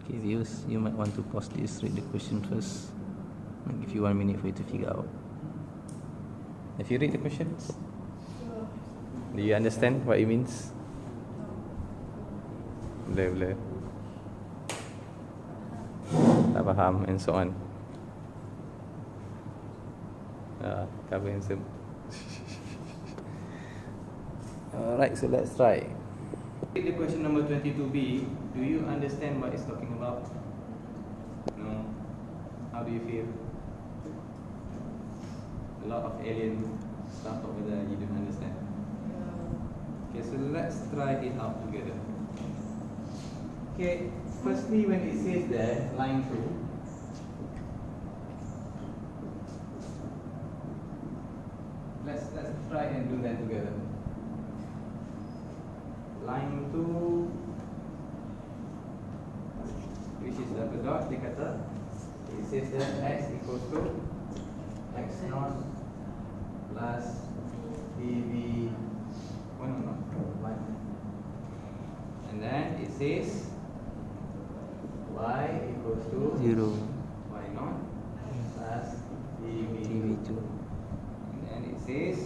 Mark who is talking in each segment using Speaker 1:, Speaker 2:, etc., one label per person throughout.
Speaker 1: Okay, viewers, you might want to pause this, read the question first. I'll give you 1 minute for you to figure out. Have you read the questions? Do you understand what it means? Blur. Tak faham and so on. Cover handsome. Alright, so let's try. The question number 22B. Do you understand what it's talking about? No. How do you feel? A lot of alien stuff over there you don't understand. Okay, so let's try it out together. Okay, firstly when it says there, line 2, let's try and do that together. Line 2, which is the dot, dia kata, it says that x equals to x naught plus dv, no, 1. And then it says y equals to
Speaker 2: 0.
Speaker 1: y naught plus
Speaker 2: dv2.
Speaker 1: and then it says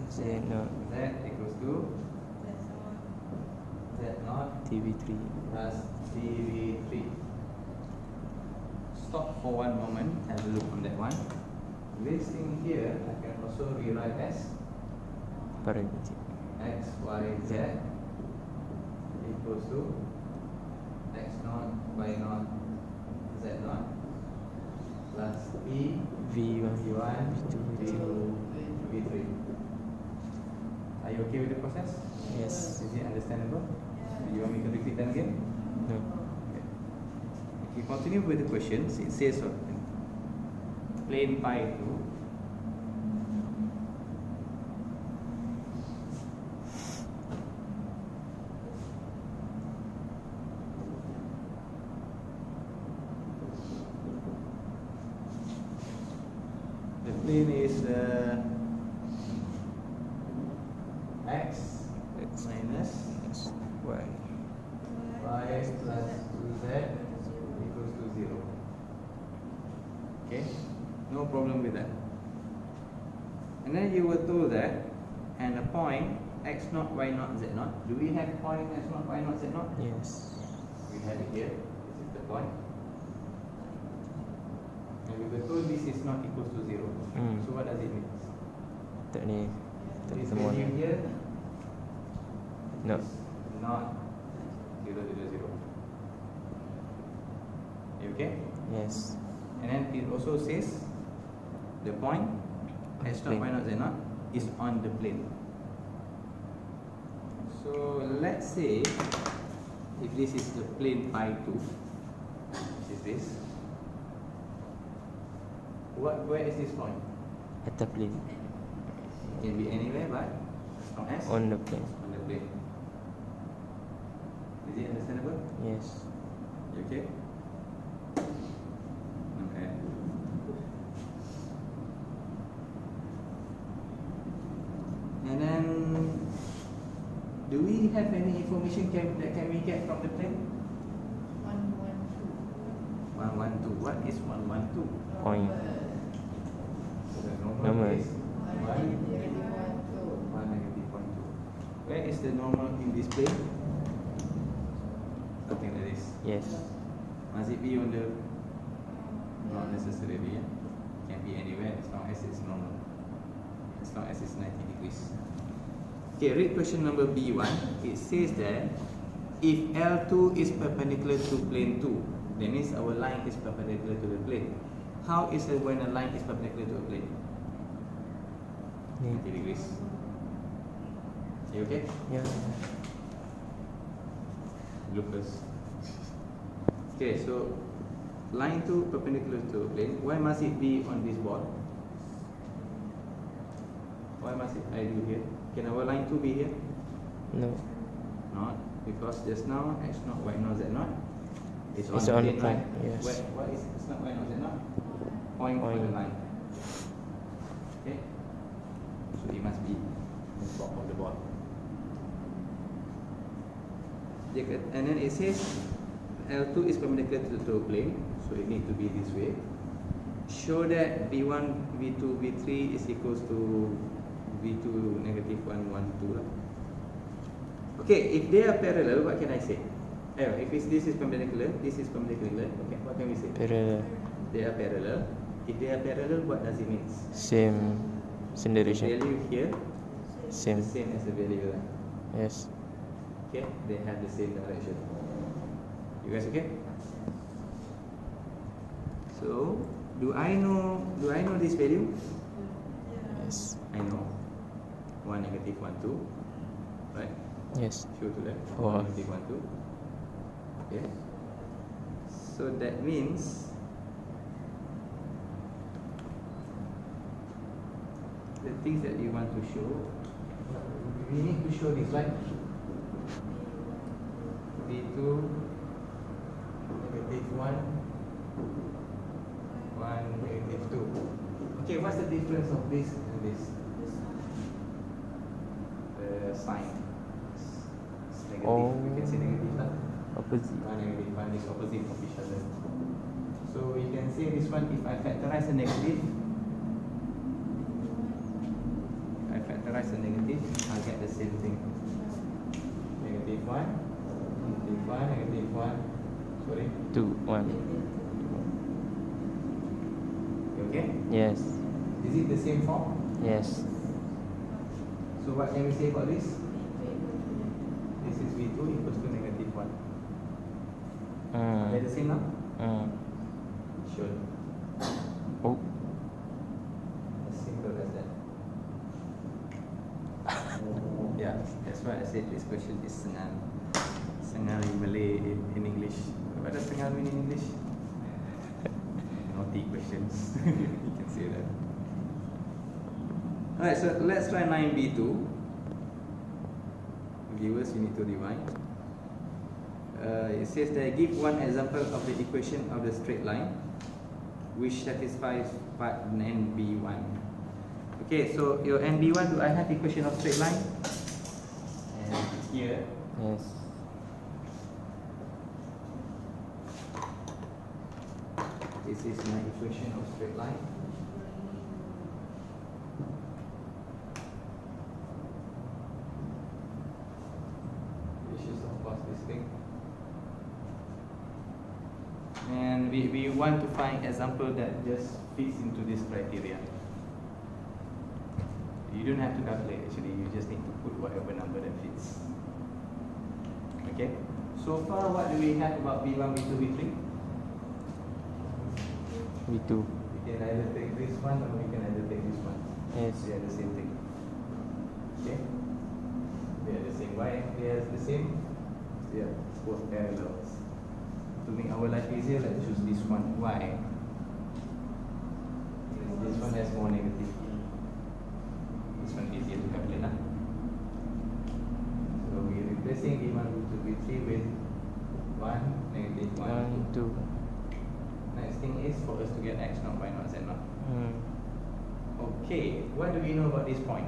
Speaker 2: z naught
Speaker 1: z equals to z naught
Speaker 2: dv3.
Speaker 1: plus dv3. Stop for one moment, have a look on that one. This thing here I can also rewrite as
Speaker 2: Parenthetic.
Speaker 1: x, y, z equals to x naught, y naught, z naught plus e
Speaker 2: v1
Speaker 1: v1
Speaker 2: v2
Speaker 1: v3. Are you okay with the process?
Speaker 2: Yes.
Speaker 1: Is it understandable? Do you want me to repeat that again?
Speaker 2: No.
Speaker 1: Okay. If you continue with the questions, it says plane pi 2 the plane is x minus
Speaker 2: y.
Speaker 1: y plus 2z equals to 0. Okay, no problem with that. And then you were told that, and a point x naught, y naught, z naught. Do we have point x naught, y naught, z naught?
Speaker 2: Yes.
Speaker 1: We have it here. This is the point. And we were told this is not equals to 0. So what does it mean?
Speaker 2: Tak ni. Tak
Speaker 1: This
Speaker 2: ketemu.
Speaker 1: value here
Speaker 2: No.
Speaker 1: is not 0, 0, 0. You okay?
Speaker 2: Yes.
Speaker 1: And then it also says the point x naught, y naught, z naught is on the plane. So let's say if this is the plane pi 2, which is this, where is this point?
Speaker 2: At the plane.
Speaker 1: It can be anywhere but as long as
Speaker 2: On the plane.
Speaker 1: on the plane. Is it understandable?
Speaker 2: Yes.
Speaker 1: You okay? Okay. And then, do we have any information that can we get from the plane? 112. What is 112?
Speaker 2: Point.
Speaker 1: So the normal
Speaker 2: Normal.
Speaker 1: is 1 negative 0.2. Where is the normal in this plane? Something like this.
Speaker 2: Yes.
Speaker 1: Must it be on the? Not necessarily. Yeah? Can be anywhere as long as it's normal. As long as it's 90 degrees. Okay, read question number B1. It says that if L2 is perpendicular to plane 2, that means our line is perpendicular to the plane. How is it when a line is perpendicular to a plane? 90 degrees. You okay?
Speaker 2: Yeah.
Speaker 1: Lucas. Okay, so line 2 perpendicular to a plane. Why must it be on this board? Why must it I do here? Can our line 2 be here?
Speaker 2: No.
Speaker 1: Not, because just now x naught, y naught, z naught is
Speaker 2: It's
Speaker 1: on
Speaker 2: on
Speaker 1: the
Speaker 2: the
Speaker 1: plane,
Speaker 2: plane,
Speaker 1: right?
Speaker 2: yes.
Speaker 1: What is x naught, y naught, z naught? Point for the
Speaker 2: Point.
Speaker 1: line. Okay, so it must be on top of the board. And then it says L2 is perpendicular to the plane, so it need to be this way. Show that V1, V2, V3 is equals to V2 negative 1, 1, 2 lah. Okay, if they are parallel, what can I say? If this is perpendicular, this is perpendicular, okay, what can we say?
Speaker 2: Parallel.
Speaker 1: They are parallel. If they are parallel, what does it mean?
Speaker 2: Same
Speaker 1: The
Speaker 2: direction.
Speaker 1: value here
Speaker 2: Same.
Speaker 1: the same as the value lah.
Speaker 2: Yes.
Speaker 1: Okay, they have the same direction. You guys okay? So, do I know this value?
Speaker 2: Yes.
Speaker 1: I know 1, negative 1, 2, right?
Speaker 2: Yes.
Speaker 1: Show to them.
Speaker 2: Oh.
Speaker 1: 1, negative 1, 2. Okay. So that means the things that you want to show, we need to show this, right? V2 negative 1, 1 negative 2. Okay, what's the difference of this and this? The sign. It's negative.
Speaker 2: Oh.
Speaker 1: We can say negative lah.
Speaker 2: Opposite.
Speaker 1: 1 negative 1 is opposite of each other. So we can say this one, if I factorize a negative, factorize a negative, I'll get the same thing. Negative 1, negative 1, negative 1, sorry.
Speaker 2: 2, 1.
Speaker 1: Okay?
Speaker 2: Yes.
Speaker 1: Is it the same form?
Speaker 2: Yes.
Speaker 1: So what can we say about this? This is V2 equals to negative 1. Are they the same now? Sure.
Speaker 2: Oh.
Speaker 1: As simple as that. Yeah, that's why I said this question is sengal. Sengal in Malay, in English. What does sengal mean in English? Naughty questions. You can say that. Alright, so let's try 9b2. Viewers, you need to rewind. It says that give one example of the equation of the straight line which satisfies part NB1. Okay, so your NB1, do I have equation of straight line? And here,
Speaker 2: Yes.
Speaker 1: this is my equation of straight line. Which is of course this thing. And we want to find example that just fits into this criteria. You don't have to calculate actually, you just need to put whatever number that fits. Okay, so far what do we have about V1, V2, V3?
Speaker 2: V2.
Speaker 1: We can either take this one or we can either take this one.
Speaker 2: Yes.
Speaker 1: They are the same thing. Okay, they are the same. Why they are the same? They are both parallels. To make our life easier, let's choose this one. Why? This one has more negative. This one easier to calculate. Huh? So we are replacing V1 to V3 with 1, negative 1,
Speaker 2: 1, 2.
Speaker 1: Next thing is for us to get x naught, y naught, z naught. Okay, what do we know about this point?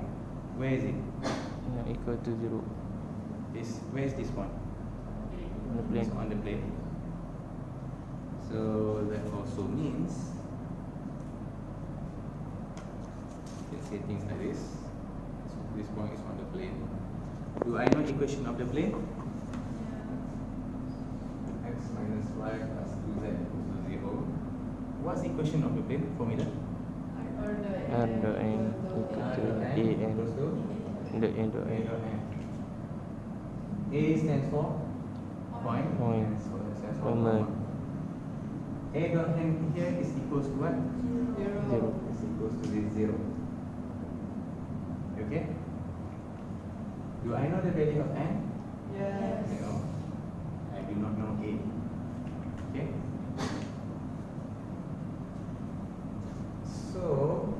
Speaker 1: Where is it?
Speaker 2: Not equal to 0.
Speaker 1: Where is this point?
Speaker 2: On the plane.
Speaker 1: It's on the plane. So that also means you can say things like this. So this point is on the plane. Do I know equation of the plane? X minus y plus 2z equals to 0. What's equation of the plane? Formula?
Speaker 2: R dot n equal to a n.
Speaker 1: equals to
Speaker 2: The n dot
Speaker 1: A
Speaker 2: n.
Speaker 1: dot n. A stands for point.
Speaker 2: Point.
Speaker 1: So it stands for
Speaker 2: Moment.
Speaker 1: comma. A dot n here is equals to what?
Speaker 2: 0.
Speaker 1: Is equals to this 0. Okay? Do I know the value of n?
Speaker 3: Yes.
Speaker 1: No. I do not know a. Okay? So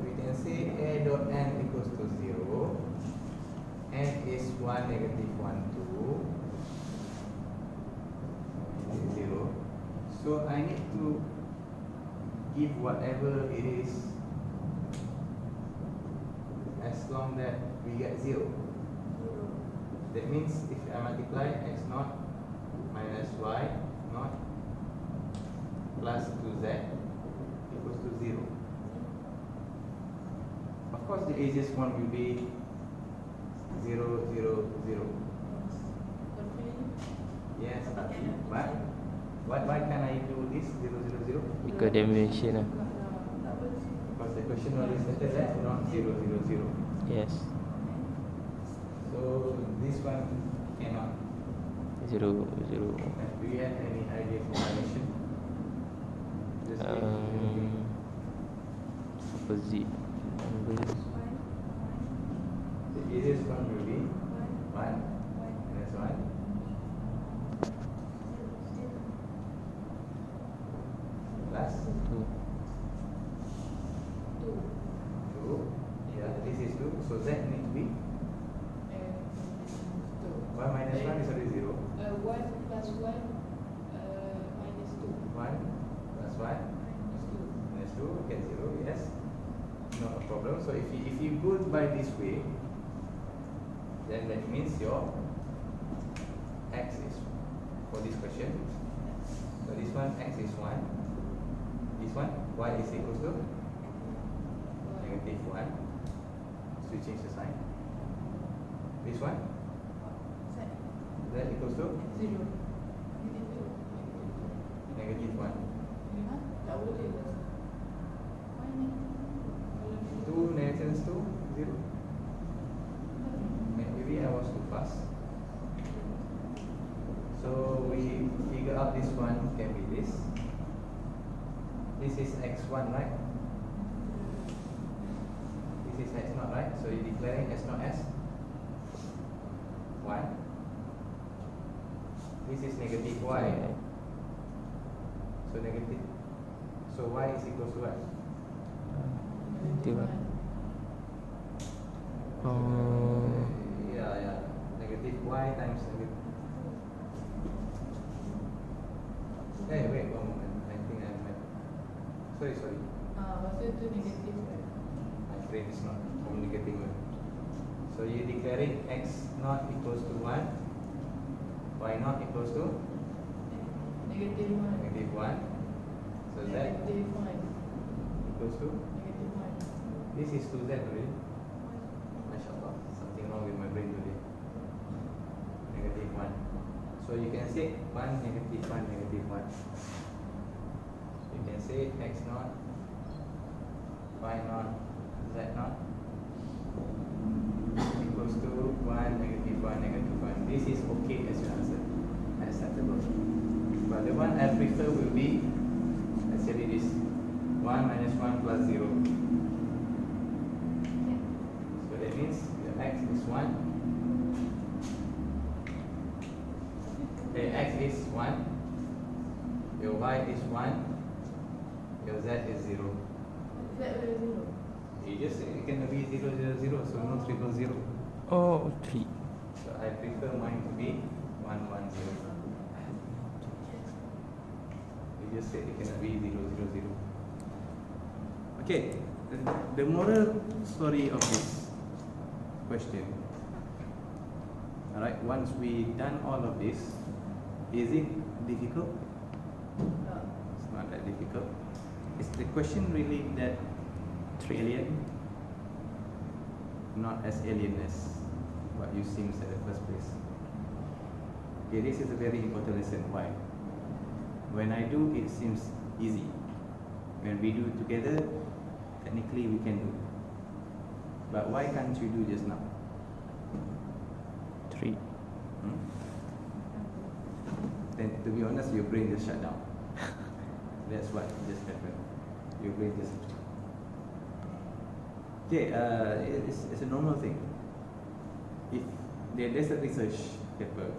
Speaker 1: we can say a dot n equals to 0. N is 1, negative 1, 2. This is 0. So I need to give whatever it is as long that we get 0. That means if I multiply x naught minus y naught plus 2z equals to 0. Of course, the easiest one will be 0, 0, 0. Yes, tapi but why can I do this 0, 0, 0?
Speaker 2: Because they mention lah.
Speaker 1: Because the question always stated that not 0, 0, 0.
Speaker 2: Yes.
Speaker 1: So this one cannot.
Speaker 2: 0, 0.
Speaker 1: Do you have any idea for solution? Just
Speaker 2: Opposite numbers.
Speaker 1: the easiest one will be 1 minus 1 plus
Speaker 2: 2.
Speaker 1: 2. Yeah, this is 2. So z need to be 1 minus 1 is already 0.
Speaker 3: 1 plus 1 minus 2.
Speaker 1: 1 plus 1 minus 2 get 0. Yes, not a problem. So if you go by this way, then that means your x is for this question. So this one x is 1. This one y is equals to negative 1. So you change the sign. This one z equals to
Speaker 3: 0.
Speaker 1: negative 1.
Speaker 3: Tak boleh lah.
Speaker 1: 2 negative 2 0. Maybe I was too fast. So we figure out this one can be this. This is x1, right? This is x0, right? So you're declaring x0 as 1. This is negative y. So negative. So y is equals to what?
Speaker 2: Negative.
Speaker 1: Yeah. Negative y times negative. Hey, wait one moment. I think I have. Sorry.
Speaker 3: Masa tu negatif.
Speaker 1: My brain is not communicating well. So you're declaring x not equals to 1, y not equals to
Speaker 3: Negatif 1.
Speaker 1: negative 1. So z
Speaker 3: Negatif 1.
Speaker 1: equals to,
Speaker 3: Negatif 1.
Speaker 1: this is 2z already. MashaAllah, something wrong with my brain today. Negative 1. So you can say 1, negative 1, negative 1. So you can say x naught, y naught, z naught equals to 1, negative 1, negative 1. This is okay as your answer. Acceptable. But the one I prefer will be, let's say this 1 minus 1 plus 0. So that means your x is 1. X is 1, your y is 1, your z is 0.
Speaker 3: Z boleh 0.
Speaker 1: You just say it can be 0, 0, 0, so no triple 0.
Speaker 2: Oh, 3.
Speaker 1: So I prefer mine to be 1, 1, 0. You just say it cannot be 0, 0, 0. Okay, the moral story of this question. Alright, once we done all of this, is it difficult? It's not that difficult. Is the question really that alien? Not as alien as what you seems at the first place. Okay, this is a very important lesson. Why? When I do, it seems easy. When we do together, technically we can do. But why can't you do just now?
Speaker 2: 3.
Speaker 1: Then to be honest, your brain just shut down. That's what just happened. Your brain just. Okay, it's a normal thing. If there's a research paper,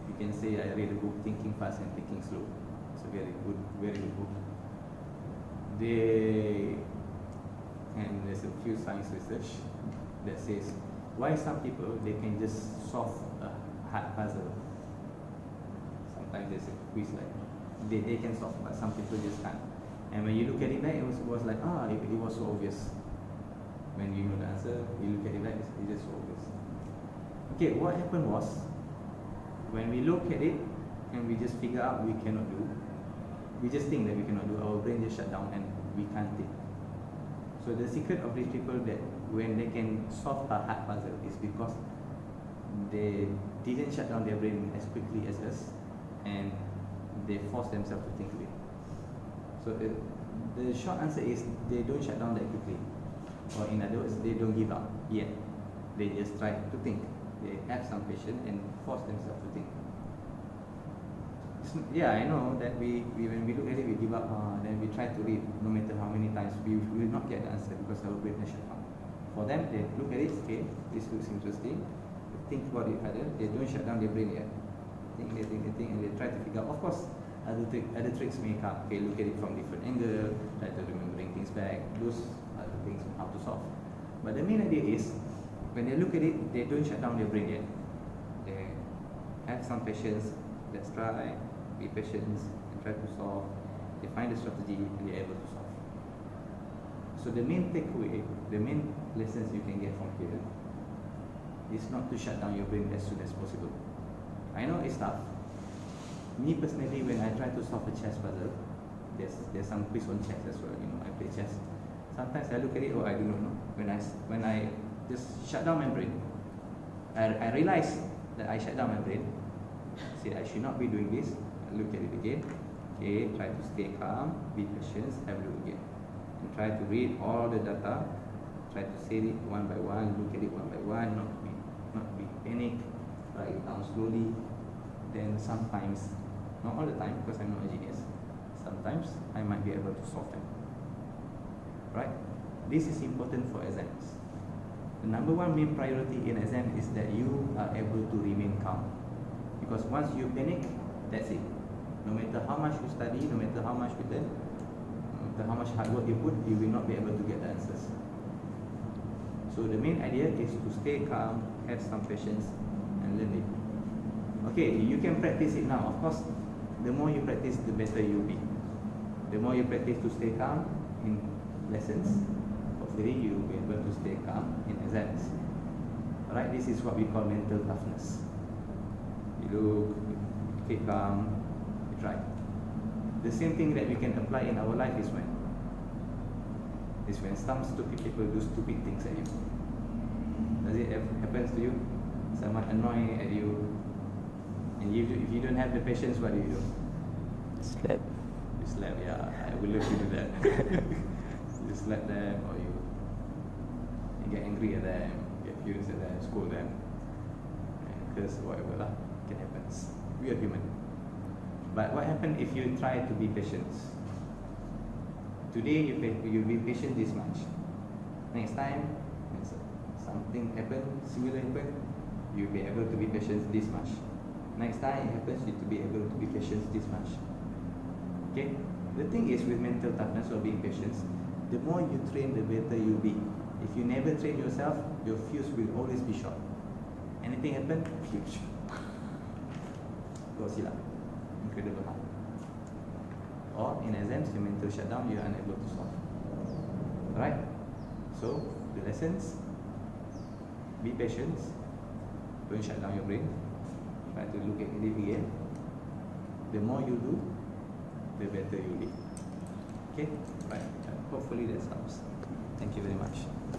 Speaker 1: you can say I read a book, Thinking Fast and Thinking Slow. It's a very good book. And there's a few science research that says why some people they can just solve a hard puzzle. Sometimes there's a quiz like they can solve, but some people just can't. And when you look at it back, it was like it was so obvious. When you know the answer, you look at it back, it's just so obvious. Okay, what happened was when we look at it and we just figure out we cannot do, we just think that we cannot do. Our brain just shut down and we can't think. So the secret of these people that when they can solve a hard puzzle is because they didn't shut down their brain as quickly as us, and they force themselves to think of it. So the short answer is they don't shut down that quickly, or in other words, they don't give up yet. They just try to think. They have some patience and force themselves to think. Yeah, I know that we when we look at it, we give up. Then we try to read, no matter how many times, we will not get the answer because our brain has shut down. For them, they look at it, okay, this looks interesting. They think about it further. They don't shut down their brain yet. Think, and they try to figure out. Of course, other tricks may come. Okay, look at it from different angle, try to remembering things back. Those are the things how to solve. But the main idea is, when they look at it, they don't shut down their brain yet. They have some patience. Let's try. Be patient and try to solve. They find the strategy and they're able to solve. So the main takeaway, the main lessons you can get from here is not to shut down your brain as soon as possible. I know it's tough. Me personally, when I try to solve a chess puzzle, there's some quiz on chess as well. I play chess. Sometimes I look at it, I do not know. When I just shut down my brain, I realize that I shut down my brain. Say I should not be doing this. Look at it again. Okay, try to stay calm, be patient, have a look again. And try to read all the data, try to say it one by one, look at it one by one, not be panic, write it down slowly. Then sometimes, not all the time because I'm not a genius, sometimes I might be able to solve them. Right? This is important for exams. The number one main priority in exam is that you are able to remain calm. Because once you panic, that's it. No matter how much you study, no matter how much you learn, no matter how much hard work you put, you will not be able to get the answers. So the main idea is to stay calm, have some patience, and learn it. Okay, you can practice it now. Of course, the more you practice, the better you'll be. The more you practice to stay calm in lessons, hopefully you'll be able to stay calm in exams. Alright, this is what we call mental toughness. You look, keep calm, you try. The same thing that we can apply in our life is when some stupid people do stupid things at you. Does it happen to you? Someone annoying at you, and if you don't have the patience, what do?
Speaker 2: Slap.
Speaker 1: You slap, yeah. I would love to do that. You slap them, or you get angry at them, get furious at them, scold them, and curse, whatever lah. Can happen. We are human. But what happens if you try to be patient? Today you be patient this much. Next time, when something happen, similar happen, you'll be able to be patient this much. Next time it happens, you to be able to be patient this much. Okay? The thing is with mental toughness or being patient, the more you train, the better you'll be. If you never train yourself, your fuse will always be short. Anything happen, fuse. Go silap. Incredible, huh? Or in exams, your mental shutdown, you are unable to solve. Right? So, the lessons, be patient, don't shut down your brain, try to look at it again. The more you do, the better you'll be. Okay? Right. Hopefully that helps. Thank you very much.